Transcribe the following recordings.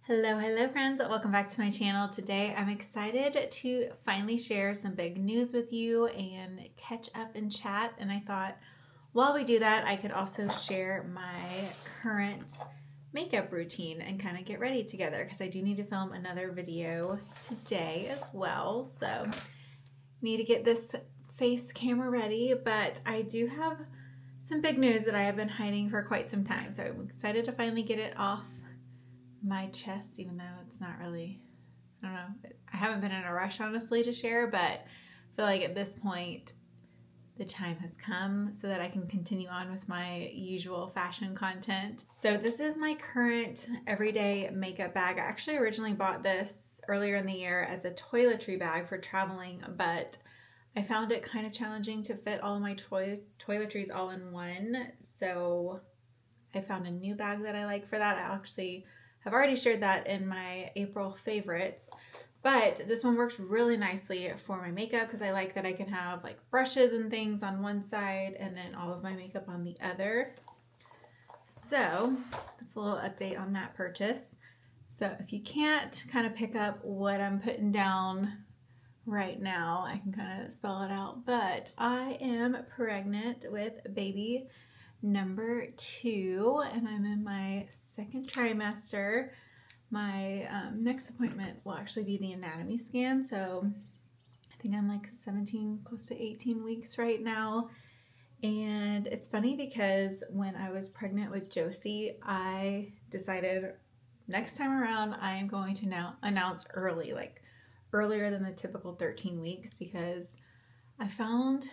Hello friends, welcome back to my channel. Today I'm excited to finally share some big news with you and catch up and chat, and I thought while we do that I could also share my current makeup routine and kind of get ready together because I do need to film another video today as well, so need to get this face camera ready. But I do have some big news that I have been hiding for quite some time, so I'm excited to finally get it off my chest, even though it's not really, I don't know, I haven't been in a rush honestly to share, but I feel like at this point the time has come so that I can continue on with my usual fashion content. So this is my current everyday makeup bag. I actually originally bought this earlier in the year as a toiletry bag for traveling, but I found it kind of challenging to fit all of my toiletries all in one, so I found a new bag that I like for that. I've already shared that in my April favorites, but this one works really nicely for my makeup because I like that I can have like brushes and things on one side and then all of my makeup on the other. So that's a little update on that purchase. So if you can't kind of pick up what I'm putting down right now, I can kind of spell it out, but I am pregnant with baby number 2, and I'm in my second trimester. My next appointment will actually be the anatomy scan, so I think I'm like 17, close to 18 weeks right now. And it's funny because when I was pregnant with Josie, I decided next time around I am going to now announce early, like earlier than the typical 13 weeks, because I found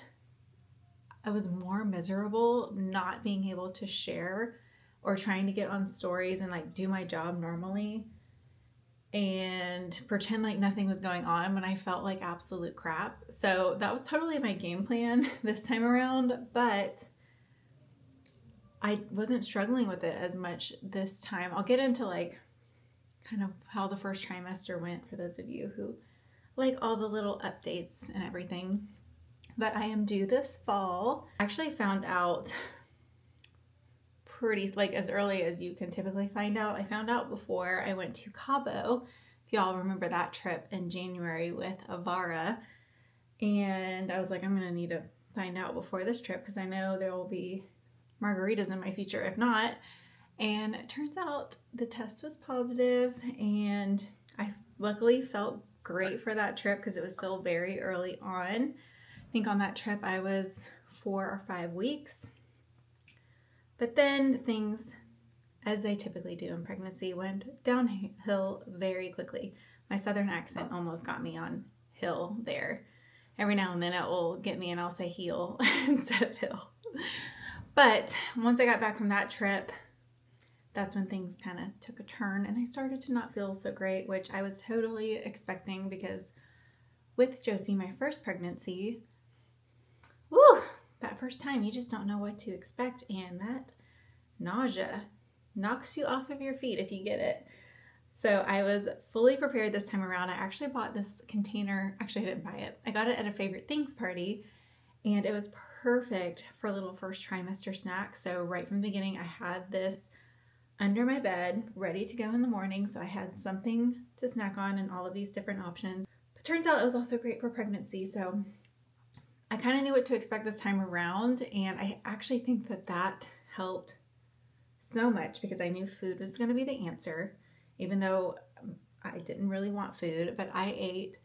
I was more miserable not being able to share or trying to get on stories and like do my job normally and pretend like nothing was going on when I felt like absolute crap. So that was totally my game plan this time around, but I wasn't struggling with it as much this time. I'll get into like kind of how the first trimester went for those of you who like all the little updates and everything. But I am due this fall. I actually found out pretty, like as early as you can typically find out. I found out before I went to Cabo, if y'all remember that trip in January with AVARA. And I was like, I'm gonna need to find out before this trip because I know there will be margaritas in my future if not. And it turns out the test was positive, and I luckily felt great for that trip because it was still very early on. I think on that trip I was 4 or 5 weeks, but then things, as they typically do in pregnancy, went downhill very quickly. My southern accent almost got me on hill there. Every now and then it will get me and I'll say heel instead of hill. But once I got back from that trip, that's when things kind of took a turn and I started to not feel so great, which I was totally expecting because with Josie, my first pregnancy, woo, that first time you just don't know what to expect, and that nausea knocks you off of your feet if you get it. So I was fully prepared this time around. I actually bought this container. Actually, I didn't buy it. I got it at a favorite things party, and it was perfect for a little first trimester snack. So right from the beginning, I had this under my bed, ready to go in the morning. So I had something to snack on and all of these different options. But turns out it was also great for pregnancy. So I kind of knew what to expect this time around, and I actually think that that helped so much because I knew food was going to be the answer, even though I didn't really want food, but I ate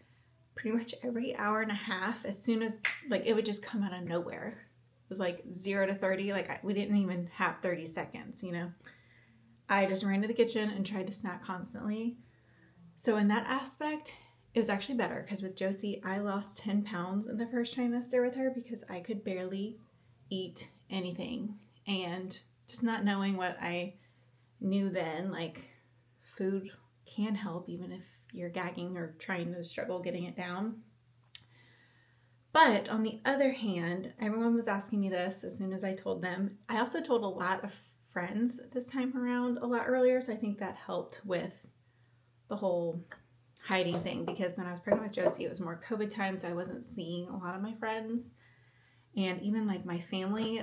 pretty much every hour and a half as soon as, like, it would just come out of nowhere. It was like 0 to 30, like we didn't even have 30 seconds, you know. I just ran to the kitchen and tried to snack constantly. So in that aspect, it was actually better because with Josie, I lost 10 pounds in the first trimester with her because I could barely eat anything. And just not knowing what I knew then, like food can help even if you're gagging or trying to struggle getting it down. But on the other hand, everyone was asking me this as soon as I told them. I also told a lot of friends this time around a lot earlier, so I think that helped with the whole hiding thing, because when I was pregnant with Josie, it was more COVID time, so I wasn't seeing a lot of my friends. And even like my family,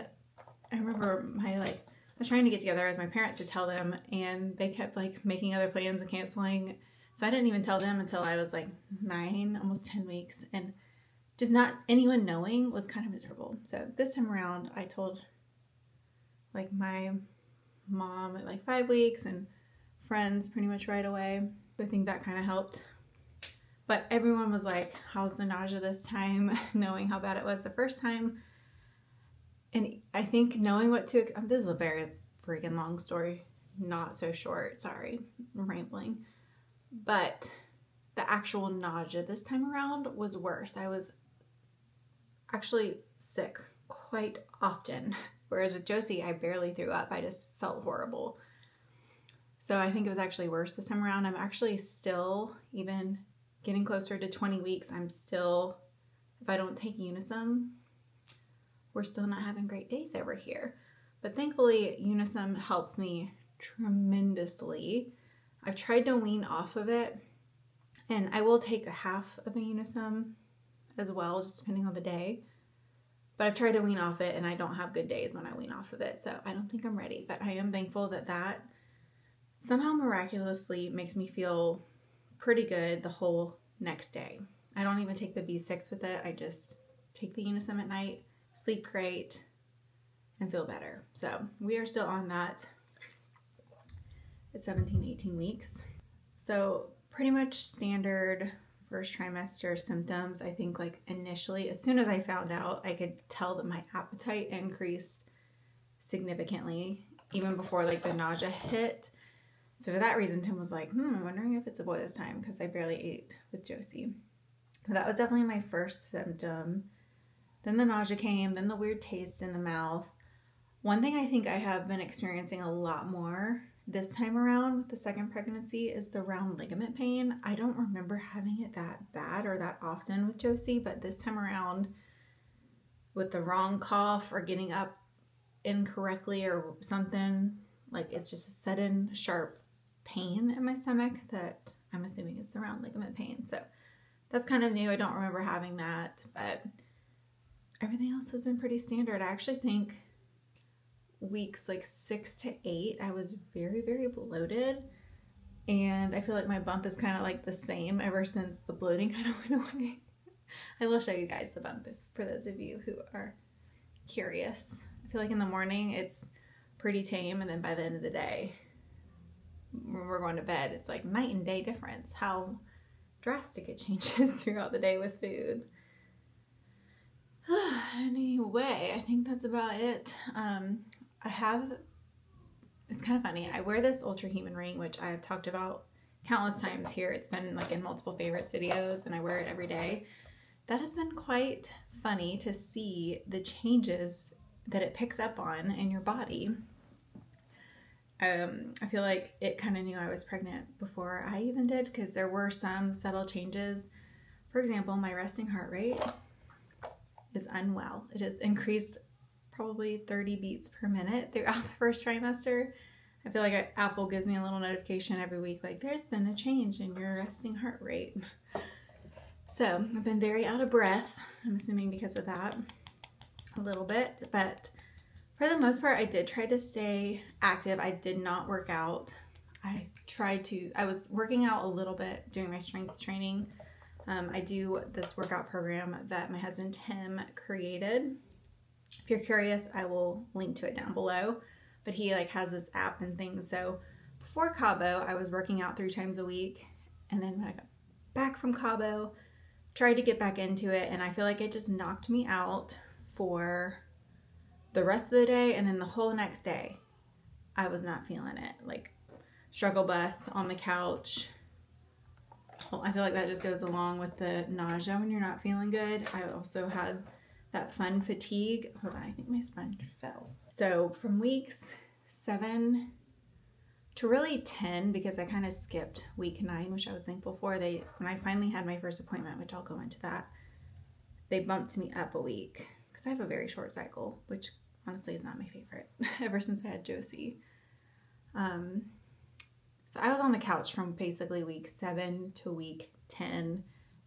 I remember my like was trying to get together with my parents to tell them, and they kept like making other plans and canceling. So I didn't even tell them until I was like 9, almost 10 weeks. And just not anyone knowing was kind of miserable. So this time around, I told like my mom at like 5 weeks and friends pretty much right away. I think that kind of helped. But everyone was like, how's the nausea this time? Knowing how bad it was the first time. And I think knowing what to, this is a very freaking long story, not so short, sorry, I'm rambling. But the actual nausea this time around was worse. I was actually sick quite often. Whereas with Josie, I barely threw up. I just felt horrible. So I think it was actually worse this time around. I'm actually still, even getting closer to 20 weeks, I'm still, if I don't take Unisum, we're still not having great days over here. But thankfully, Unisum helps me tremendously. I've tried to wean off of it, and I will take a half of a Unisum as well, just depending on the day. But I've tried to wean off it, and I don't have good days when I wean off of it, so I don't think I'm ready. But I am thankful that that somehow miraculously makes me feel pretty good the whole next day. I don't even take the B6 with it. I just take the Unisum at night, sleep great, and feel better. So we are still on that at 17, 18 weeks. So pretty much standard first trimester symptoms. I think like initially, as soon as I found out, I could tell that my appetite increased significantly even before like the nausea hit. So for that reason, Tim was like, I'm wondering if it's a boy this time, because I barely ate with Josie. But that was definitely my first symptom. Then the nausea came, then the weird taste in the mouth. One thing I think I have been experiencing a lot more this time around with the second pregnancy is the round ligament pain. I don't remember having it that bad or that often with Josie, but this time around with the wrong cough or getting up incorrectly or something, like it's just a sudden sharp pain in my stomach that I'm assuming is the round ligament pain. So that's kind of new. I don't remember having that, but everything else has been pretty standard. I actually think weeks like 6 to 8, I was very, very bloated. And I feel like my bump is kind of like the same ever since the bloating kind of went away. I will show you guys the bump for those of you who are curious. I feel like in the morning it's pretty tame, and then by the end of the day, when we're going to bed, it's like night and day difference, how drastic it changes throughout the day with food. Anyway, I think that's about it. It's kind of funny. I wear this Ultra Human ring, which I have talked about countless times here. It's been like in multiple favorites videos, and I wear it every day. That has been quite funny to see the changes that it picks up on in your body. I feel like it kind of knew I was pregnant before I even did, because there were some subtle changes. For example, my resting heart rate is unwell. It has increased probably 30 beats per minute throughout the first trimester. I feel like Apple gives me a little notification every week, like there's been a change in your resting heart rate. So I've been very out of breath, I'm assuming because of that a little bit, but for the most part, I did try to stay active. I did not work out. I was working out a little bit doing my strength training. I do this workout program that my husband Tim created. If you're curious, I will link to it down below. But he like has this app and things. So before Cabo, I was working out 3 times a week. And then when I got back from Cabo, tried to get back into it. And I feel like it just knocked me out for the rest of the day. And then the whole next day, I was not feeling it. Like struggle bus on the couch. I feel like that just goes along with the nausea when you're not feeling good. I also had that fun fatigue. Hold on, I think my sponge fell. So from weeks 7 to really 10, because I kind of skipped week 9, which I was thankful for. When I finally had my first appointment, which I'll go into that, they bumped me up a week because I have a very short cycle, which honestly is not my favorite ever since I had Josie. So I was on the couch from basically week 7 to week 10,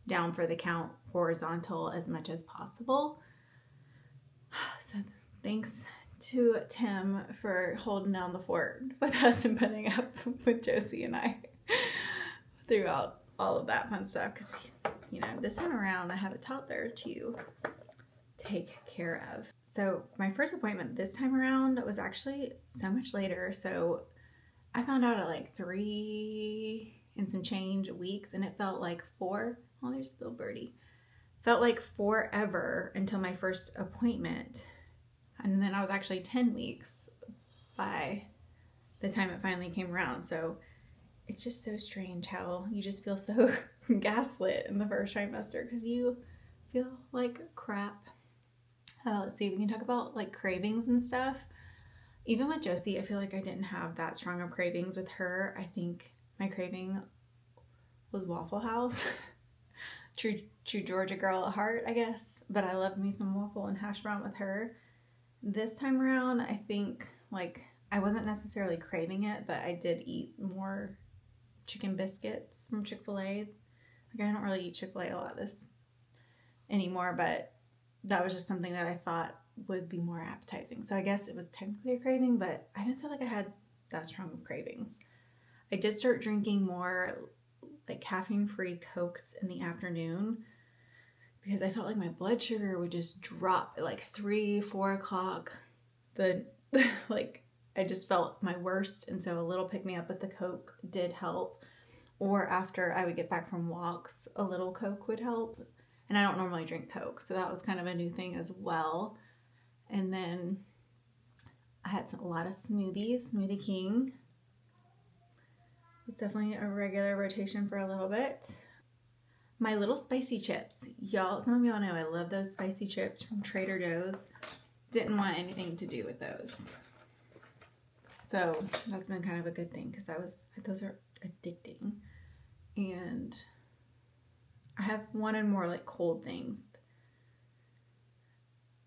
down for the count, horizontal as much as possible. So thanks to Tim for holding down the fort with us and putting up with Josie and I throughout all of that fun stuff. Because, you know, this time around I have a toddler to take care of. So my first appointment this time around was actually so much later. So I found out at like 3 and some change weeks, and it felt like 4. Oh, there's little birdie. Felt like forever until my first appointment. And then I was actually 10 weeks by the time it finally came around. So it's just so strange how you just feel so gaslit in the first trimester because you feel like crap. Let's see, we can talk about like cravings and stuff. Even with Josie, I feel like I didn't have that strong of cravings with her. I think my craving was Waffle House. True Georgia girl at heart, I guess. But I love me some waffle and hash brown with her. This time around, I think like I wasn't necessarily craving it, but I did eat more chicken biscuits from Chick-fil-A. Like I don't really eat Chick-fil-A a lot this anymore, but that was just something that I thought would be more appetizing. So I guess it was technically a craving, but I didn't feel like I had that strong of cravings. I did start drinking more like caffeine-free Cokes in the afternoon because I felt like my blood sugar would just drop at like 3, 4 o'clock. Like I just felt my worst, and so a little pick-me-up with the Coke did help. Or after I would get back from walks, a little Coke would help. And I don't normally drink Coke, so that was kind of a new thing as well. And then I had a lot of smoothies, Smoothie King. It's definitely a regular rotation for a little bit. My little spicy chips. Y'all, some of y'all know I love those spicy chips from Trader Joe's. Didn't want anything to do with those. So that's been kind of a good thing because those are addicting. And I have wanted more like cold things,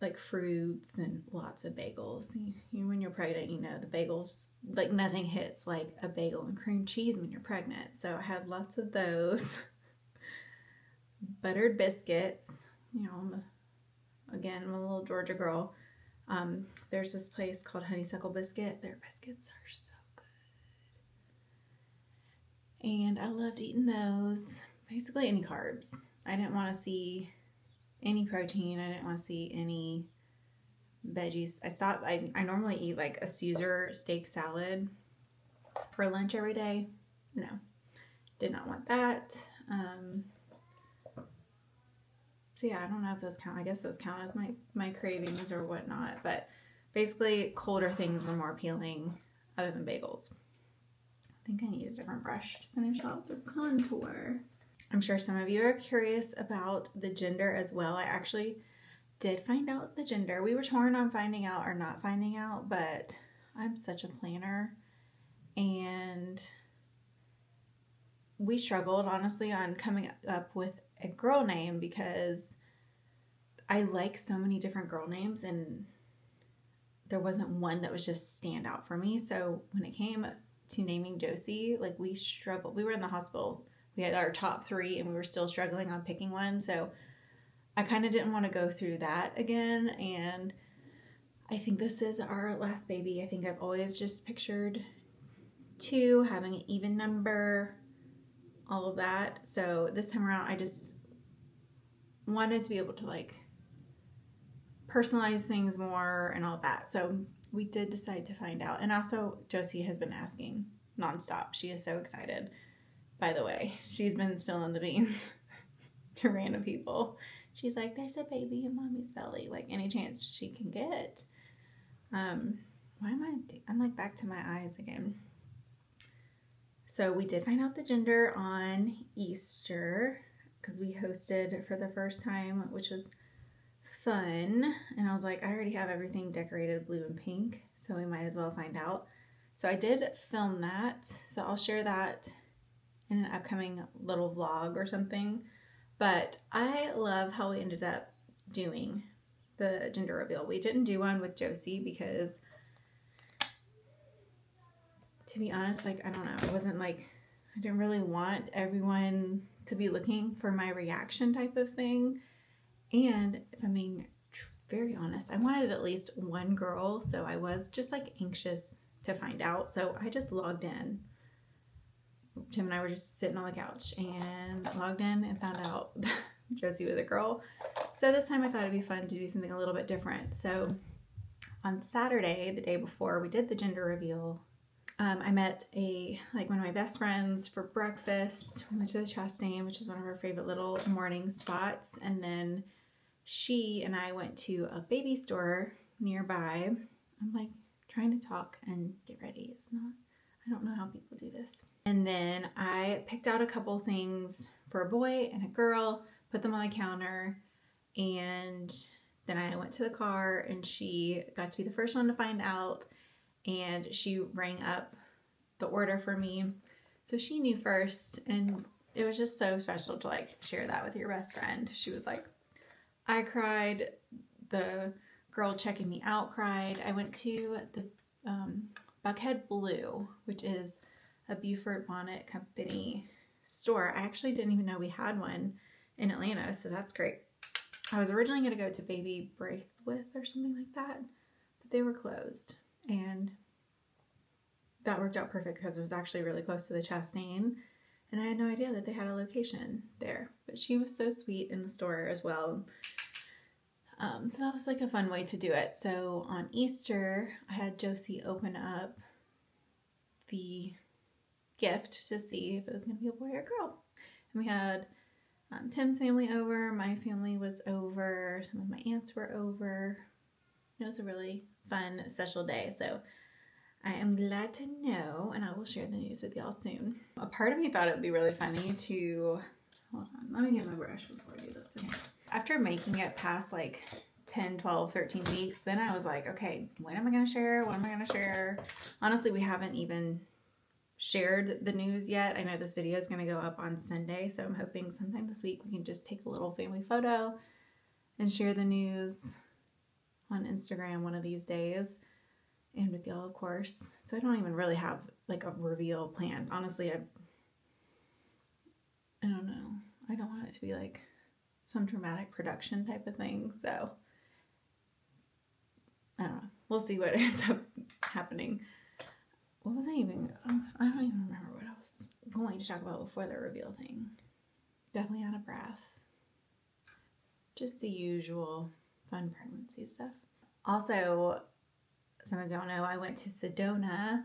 like fruits and lots of bagels. When you're pregnant, you know, the bagels, like nothing hits like a bagel and cream cheese when you're pregnant. So I had lots of those. Buttered biscuits, you know, again, I'm a little Georgia girl. There's this place called Honeysuckle Biscuit. Their biscuits are so good. And I loved eating those. Basically any carbs. I didn't want to see any protein. I didn't want to see any veggies. I normally eat like a Caesar steak salad for lunch every day. No, did not want that. So yeah, I don't know if those count. I guess those count as my cravings or whatnot. But basically colder things were more appealing other than bagels. I think I need a different brush to finish off this contour. I'm sure some of you are curious about the gender as well. I actually did find out the gender. We were torn on finding out or not finding out, but I'm such a planner. And we struggled, honestly, on coming up with a girl name because I like so many different girl names and there wasn't one that was just stand out for me. So when it came to naming Josie, like we struggled. We were in the hospital. We had our top 3 and we were still struggling on picking one. So I kind of didn't want to go through that again. And I think this is our last baby. I think I've always just pictured 2, having an even number, all of that. So this time around, I just wanted to be able to like personalize things more and all of that. So we did decide to find out. And also Josie has been asking nonstop. She is so excited. By the way, she's been spilling the beans to random people. She's like, there's a baby in mommy's belly. Like any chance she can get. I'm like back to my eyes again. So we did find out the gender on Easter because we hosted for the first time, which was fun. And I was like, I already have everything decorated blue and pink, so we might as well find out. So I did film that. So I'll share that in an upcoming little vlog or something. But I love how we ended up doing the gender reveal. We didn't do one with Josie because, to be honest, like, I don't know, it wasn't like, I didn't really want everyone to be looking for my reaction type of thing. And if I'm being very honest. I wanted at least one girl, so I was just like anxious to find out. So I just logged in. Tim and I were just sitting on the couch and logged in and found out Josie was a girl. So this time I thought it'd be fun to do something a little bit different. So on Saturday, the day before we did the gender reveal, I met one of my best friends for breakfast. We went to the Chastain, which is one of our favorite little morning spots. And then she and I went to a baby store nearby. I'm like trying to talk and get ready. I don't know how people do this. And then I picked out a couple things for a boy and a girl, put them on the counter, and then I went to the car and she got to be the first one to find out, and she rang up the order for me. So she knew first, and it was just so special to like share that with your best friend. She was like, I cried. The girl checking me out cried. I went to the Buckhead Blue, which is a Beaufort Bonnet Company store. I actually didn't even know we had one in Atlanta, so that's great. I was originally going to go to Baby Braithwaite or something like that, but they were closed, and that worked out perfect because it was actually really close to the Chastain, and I had no idea that they had a location there. But she was so sweet in the store as well. So that was like a fun way to do it. So on Easter, I had Josie open up the gift to see if it was going to be a boy or a girl. And we had Tim's family over, my family was over, some of my aunts were over. It was a really fun, special day. So I am glad to know, and I will share the news with y'all soon. A part of me thought it would be really funny to, hold on, let me get my brush before I do this. Okay. After making it past like 10, 12, 13 weeks, then I was like, okay, when am I going to share? What am I going to share? Honestly, we haven't even shared the news yet. I know this video is going to go up on Sunday, so I'm hoping sometime this week we can just take a little family photo and share the news on Instagram one of these days, and with y'all, of course. So I don't even really have like a reveal planned. Honestly, I don't know. I don't want it to be like some dramatic production type of thing, so I don't know. We'll see what ends up happening. What was I even, I don't even remember what I was going to talk about before the reveal thing. Definitely out of breath. Just the usual fun pregnancy stuff. Also, some of y'all know I went to Sedona.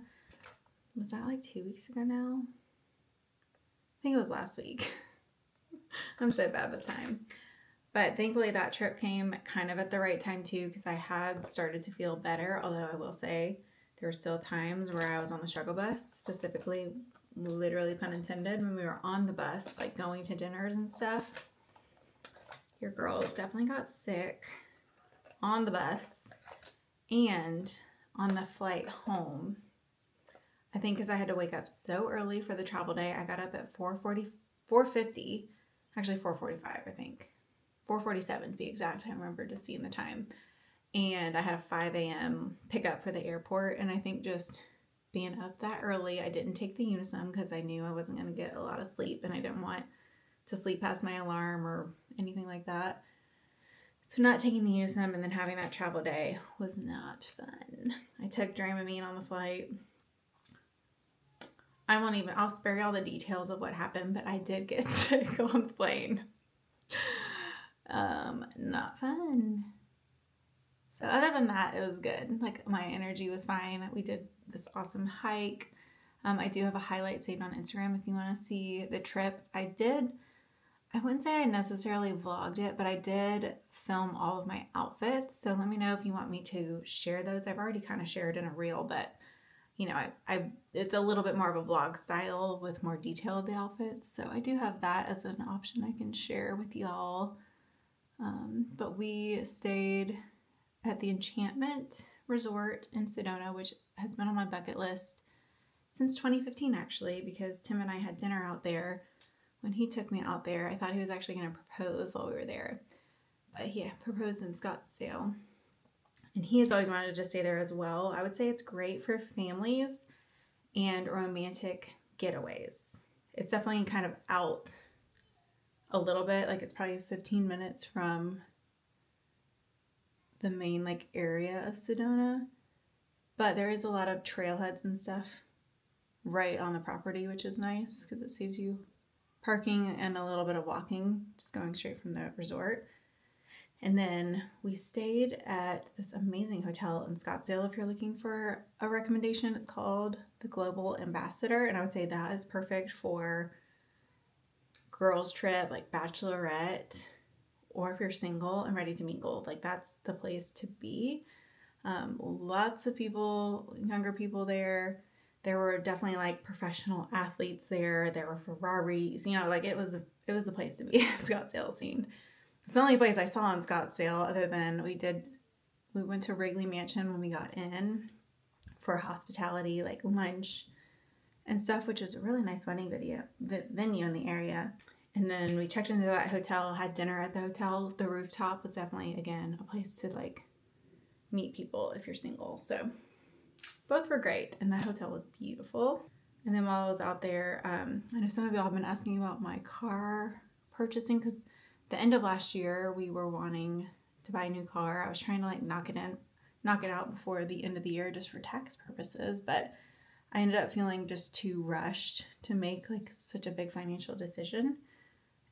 Was that like 2 weeks ago now? I think it was last week. I'm so bad with time. But thankfully that trip came kind of at the right time too, because I had started to feel better, although I will say there were still times where I was on the struggle bus, specifically, literally pun intended, when we were on the bus, like going to dinners and stuff. Your girl definitely got sick on the bus and on the flight home. I think because I had to wake up so early for the travel day. I got up at 4:50, actually 4:45, I think. 4:47 to be exact. I remember just seeing the time. And I had a 5 a.m. pickup for the airport. And I think just being up that early, I didn't take the Unisum because I knew I wasn't going to get a lot of sleep. And I didn't want to sleep past my alarm or anything like that. So not taking the Unisum and then having that travel day was not fun. I took Dramamine on the flight. I'll spare y'all the details of what happened, but I did get sick on the plane. Not fun. So other than that, it was good. Like, my energy was fine. We did this awesome hike. I do have a highlight saved on Instagram if you want to see the trip. I wouldn't say I necessarily vlogged it, but I did film all of my outfits. So let me know if you want me to share those. I've already kind of shared in a reel, but you know, it's a little bit more of a vlog style with more detail of the outfits. So I do have that as an option I can share with y'all. But we stayed at the Enchantment Resort in Sedona, which has been on my bucket list since 2015 actually, because Tim and I had dinner out there. When he took me out there, I thought he was actually going to propose while we were there, but he proposed in Scottsdale, and he has always wanted to stay there as well. I would say it's great for families and romantic getaways. It's definitely kind of out a little bit, like it's probably 15 minutes from the main like area of Sedona, but there is a lot of trailheads and stuff right on the property, which is nice because it saves you parking and a little bit of walking, just going straight from the resort. And then we stayed at this amazing hotel in Scottsdale. If you're looking for a recommendation, it's called the Global Ambassador, and I would say that is perfect for girls trip, like bachelorette, or if you're single and ready to mingle, like that's the place to be. Lots of people, younger people there. There were definitely like professional athletes there. There were Ferraris, you know, like it was the place to be at Scottsdale scene. It's the only place I saw in Scottsdale other than we went to Wrigley Mansion when we got in for hospitality, like lunch and stuff, which was a really nice wedding venue in the area. And then we checked into that hotel, had dinner at the hotel. The rooftop was definitely, again, a place to like meet people if you're single. So both were great, and that hotel was beautiful. And then while I was out there, I know some of y'all have been asking about my car purchasing, because the end of last year we were wanting to buy a new car. I was trying to like knock it out before the end of the year just for tax purposes, but I ended up feeling just too rushed to make like such a big financial decision,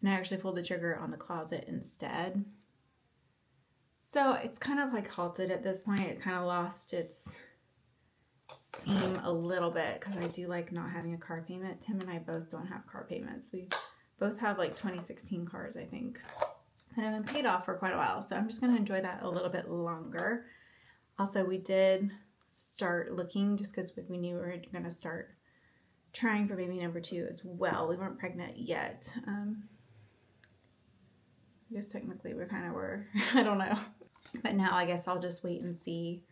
and I actually pulled the trigger on the closet instead. So it's kind of like halted at this point. It kind of lost its steam a little bit because I do like not having a car payment. Tim and I both don't have car payments. We both have like 2016 cars, I think, that have been paid off for quite a while. So I'm just going to enjoy that a little bit longer. Also, we did start looking just because we knew we were going to start trying for baby number 2 as well. We weren't pregnant yet. I guess technically we kind of were. I don't know. But now I guess I'll just wait and see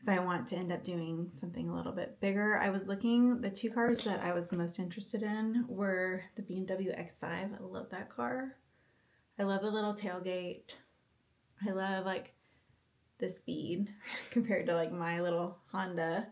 if I want to end up doing something a little bit bigger. I was looking, the 2 cars that I was the most interested in were the BMW X5. I love that car. I love the little tailgate. I love like the speed compared to like my little Honda.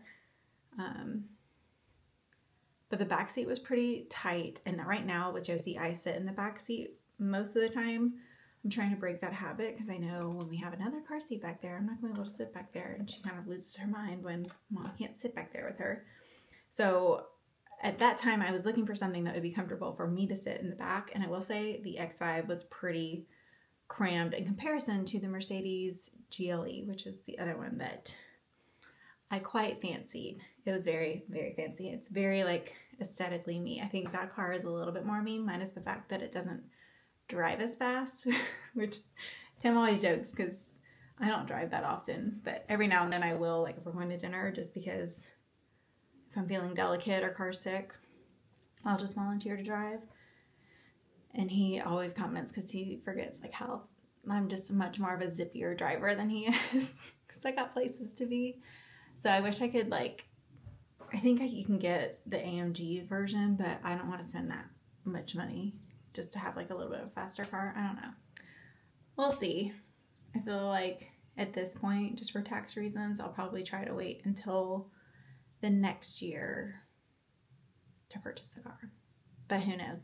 But the back seat was pretty tight. And right now with Josie, I sit in the back seat most of the time. I'm trying to break that habit because I know when we have another car seat back there, I'm not going to be able to sit back there. And she kind of loses her mind when Mom can't sit back there with her. So at that time, I was looking for something that would be comfortable for me to sit in the back. And I will say the X5 was pretty crammed in comparison to the Mercedes GLE, which is the other one that I quite fancied. It was very, very fancy. It's very like aesthetically me. I think that car is a little bit more me, minus the fact that it doesn't drive as fast, which Tim always jokes because I don't drive that often, but every now and then I will, like if we're going to dinner, just because if I'm feeling delicate or car sick, I'll just volunteer to drive. And he always comments because he forgets like how I'm just much more of a zippier driver than he is because I got places to be. So I wish I could like, I think you can get the AMG version, but I don't want to spend that much money just to have like a little bit of a faster car. I don't know. We'll see. I feel like at this point, just for tax reasons, I'll probably try to wait until the next year to purchase a car. But who knows?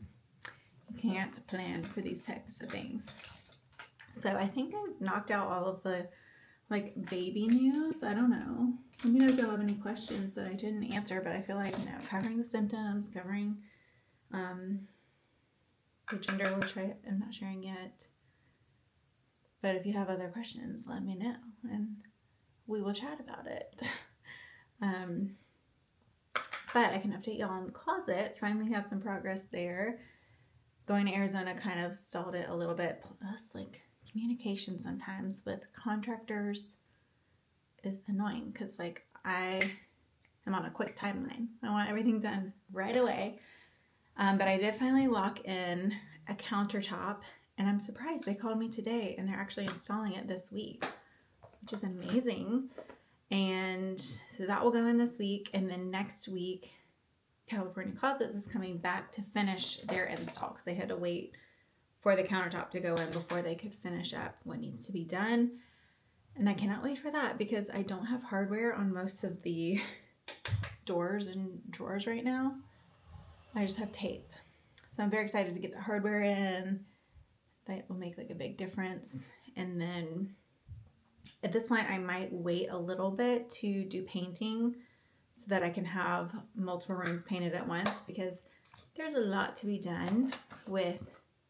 You can't plan for these types of things. So I think I've knocked out all of the like baby news. I don't know. Let me know if y'all have any questions that I didn't answer, but I feel like, no, covering the symptoms, covering the gender, which I'm not sharing yet. But if you have other questions, let me know and we will chat about it. But I can update y'all on the closet. Finally have some progress there. Going to Arizona kind of stalled it a little bit. Plus, like, communication sometimes with contractors is annoying because, like, I am on a quick timeline. I want everything done right away. But I did finally lock in a countertop, and I'm surprised they called me today, and they're actually installing it this week, which is amazing. And so that will go in this week, and then next week, California Closets is coming back to finish their install because they had to wait for the countertop to go in before they could finish up what needs to be done. And I cannot wait for that because I don't have hardware on most of the doors and drawers right now. I just have tape. So I'm very excited to get the hardware in. That will make like a big difference. And then At this point, I might wait a little bit to do painting so that I can have multiple rooms painted at once, because there's a lot to be done with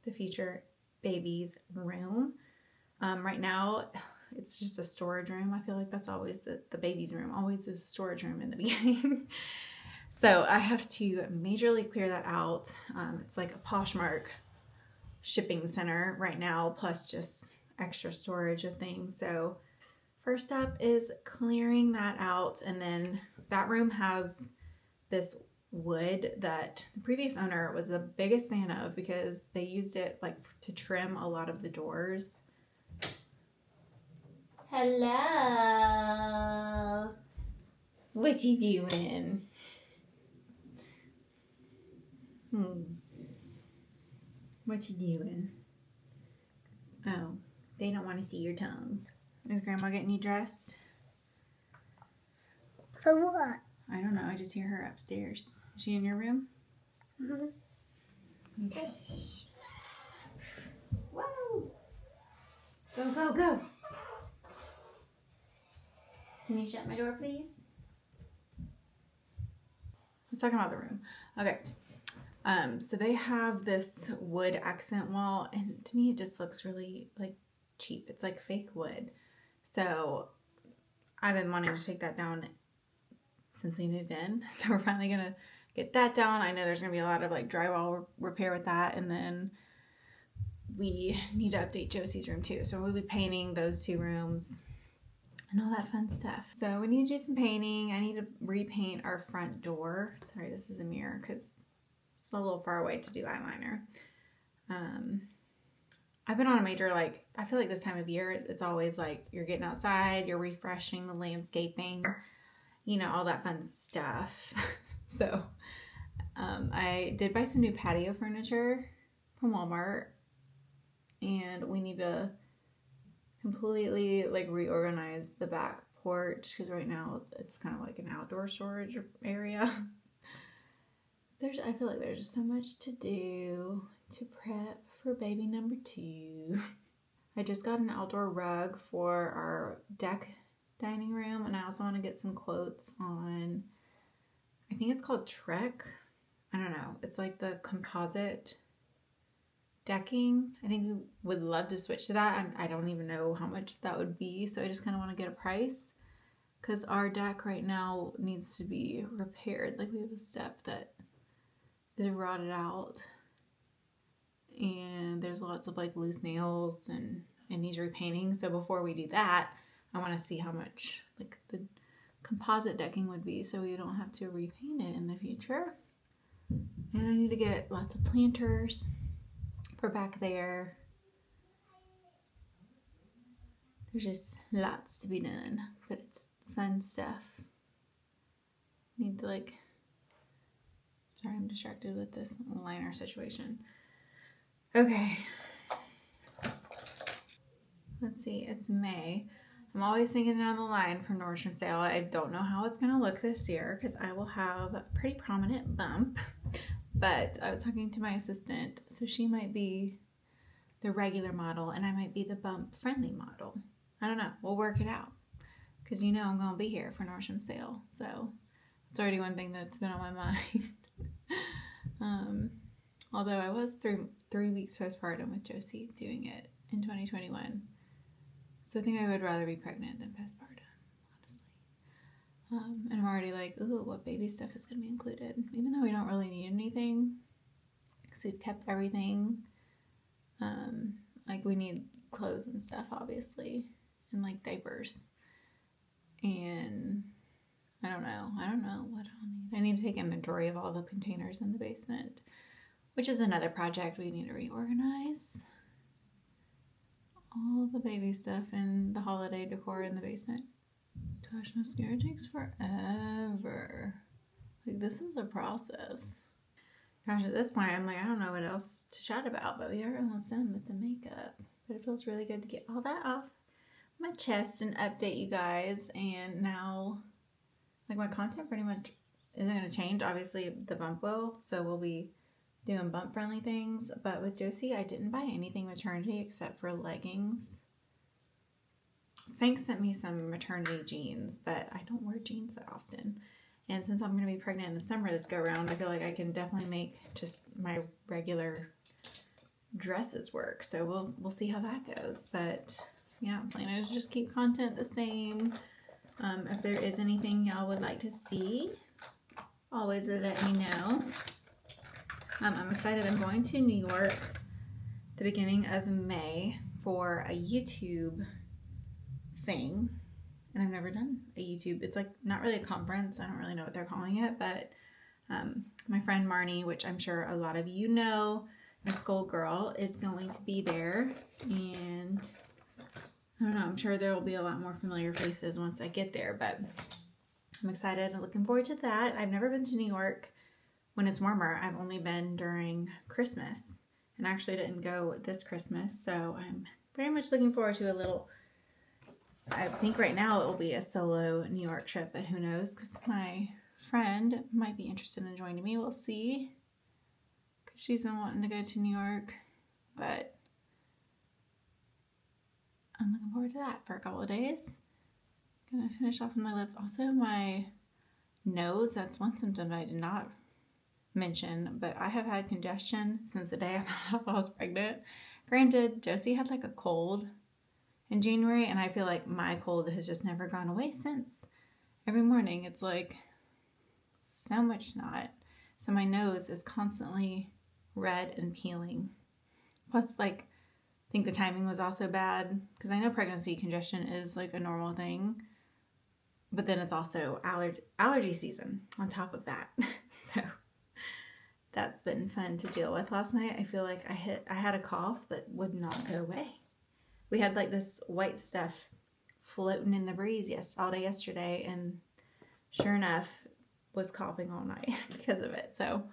the future baby's room. Right now, it's just a storage room. I feel like that's always the baby's room, always is a storage room in the beginning. So I have to majorly clear that out. It's like a Poshmark shipping center right now, plus just extra storage of things. So first up is clearing that out, and then that room has this wood that the previous owner was the biggest fan of because they used it like to trim a lot of the doors. Hello. What you doing? What you doing? Oh, they don't want to see your tongue. Is Grandma getting you dressed? For what? I don't know. I just hear her upstairs. Is she in your room? Mm-hmm. Okay. Whoa! Go, go, go! Can you shut my door, please? Let's talk about the room. Okay. So they have this wood accent wall, and to me it just looks really like cheap. It's like fake wood. So I've been wanting to take that down since we moved in. So we're finally gonna get that down. I know there's gonna be a lot of like drywall repair with that, and then we need to update Josie's room too. So we'll be painting those two rooms and all that fun stuff. So we need to do some painting. I need to repaint our front door. Sorry, this is a mirror because it's a little far away to do eyeliner. I've been on a major, like, I feel like this time of year, it's always like you're getting outside, you're refreshing the landscaping, you know, all that fun stuff. So I did buy some new patio furniture from Walmart, and we need to completely like reorganize the back porch because right now it's kind of like an outdoor storage area. I feel like there's so much to do to prep for baby number 2. I just got an outdoor rug for our deck dining room, and I also want to get some quotes on, I think it's called Trek. I don't know. It's like the composite decking. I think we would love to switch to that. I don't even know how much that would be, so I just kind of want to get a price because our deck right now needs to be repaired. Like we have a step that is rotted out, and there's lots of like loose nails and needs repainting. So before we do that, I want to see how much like the composite decking would be so we don't have to repaint it in the future. And I need to get lots of planters for back there. There's just lots to be done, but it's fun stuff. Need to like, sorry, I'm distracted with this liner situation. Okay. Let's see, it's May. I'm always thinking down the line for Nordstrom sale. I don't know how it's gonna look this year because I will have a pretty prominent bump, but I was talking to my assistant, so she might be the regular model and I might be the bump friendly model. I don't know, we'll work it out because you know I'm gonna be here for Nordstrom sale, so it's already one thing that's been on my mind. Although I was 3 weeks postpartum with Josie doing it in 2021. So I think I would rather be pregnant than postpartum, honestly. And I'm already like, ooh, what baby stuff is going to be included? Even though we don't really need anything, because we've kept everything. Like we need clothes and stuff, obviously, and like diapers. And I don't know what I'll need. I need to take inventory of all the containers in the basement, which is another project we need to reorganize. All the baby stuff and the holiday decor in the basement. Gosh, mascara takes forever. Like, this is a process. Gosh, at this point, I'm like, I don't know what else to chat about, but we are almost done with the makeup. But it feels really good to get all that off my chest and update you guys. And now, like, my content pretty much isn't going to change. Obviously, the bump will, so we'll be doing bump friendly things, but with Josie I didn't buy anything maternity except for leggings. Spanx sent me some maternity jeans, but I don't wear jeans that often. And since I'm going to be pregnant in the summer this go around, I feel like I can definitely make just my regular dresses work. So we'll see how that goes. But yeah, I'm planning to just keep content the same. If there is anything y'all would like to see, always let me know. I'm excited. I'm going to New York the beginning of May for a YouTube thing. And I've never done a YouTube. It's like not really a conference. I don't really know what they're calling it, but my friend Marnie, which I'm sure a lot of you know, my school girl, is going to be there. And I don't know, I'm sure there will be a lot more familiar faces once I get there, but I'm excited and looking forward to that. I've never been to New York when it's warmer. I've only been during Christmas, and I actually didn't go this Christmas, so I'm very much looking forward to a little, I think right now it will be a solo New York trip, but who knows, because my friend might be interested in joining me. We'll see, because she's been wanting to go to New York, but I'm looking forward to that for a couple of days. Gonna finish off with my lips. Also, my nose, that's one symptom I did not mention, but I have had congestion since the day I found out I was pregnant. Granted, Josie had like a cold in January, and I feel like my cold has just never gone away since. Every morning it's like so much snot. So my nose is constantly red and peeling. Plus, like, I think the timing was also bad, because I know pregnancy congestion is like a normal thing, but then it's also allergy season on top of that. So that's been fun to deal with. Last night I feel like I had a cough that would not go away. We had like this white stuff floating in the breeze all day yesterday, and sure enough was coughing all night because of it. So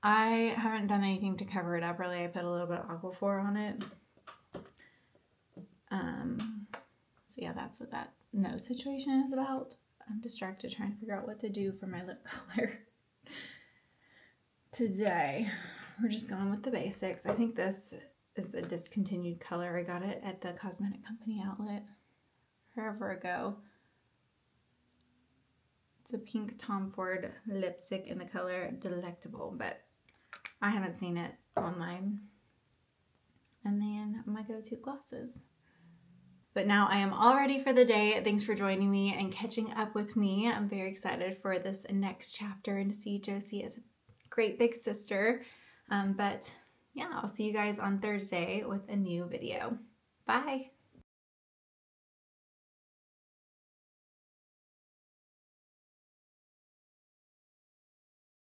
I haven't done anything to cover it up really. I put a little bit of Aquaphor on it. So yeah, that's what that nose situation is about. I'm distracted trying to figure out what to do for my lip color. Today, we're just going with the basics. I think this is a discontinued color. I got it at the cosmetic company outlet forever ago. It's a pink Tom Ford lipstick in the color Delectable, but I haven't seen it online. And then my go-to glosses. But now I am all ready for the day. Thanks for joining me and catching up with me. I'm very excited for this next chapter and to see Josie as a great big sister. But yeah, I'll see you guys on Thursday with a new video. Bye.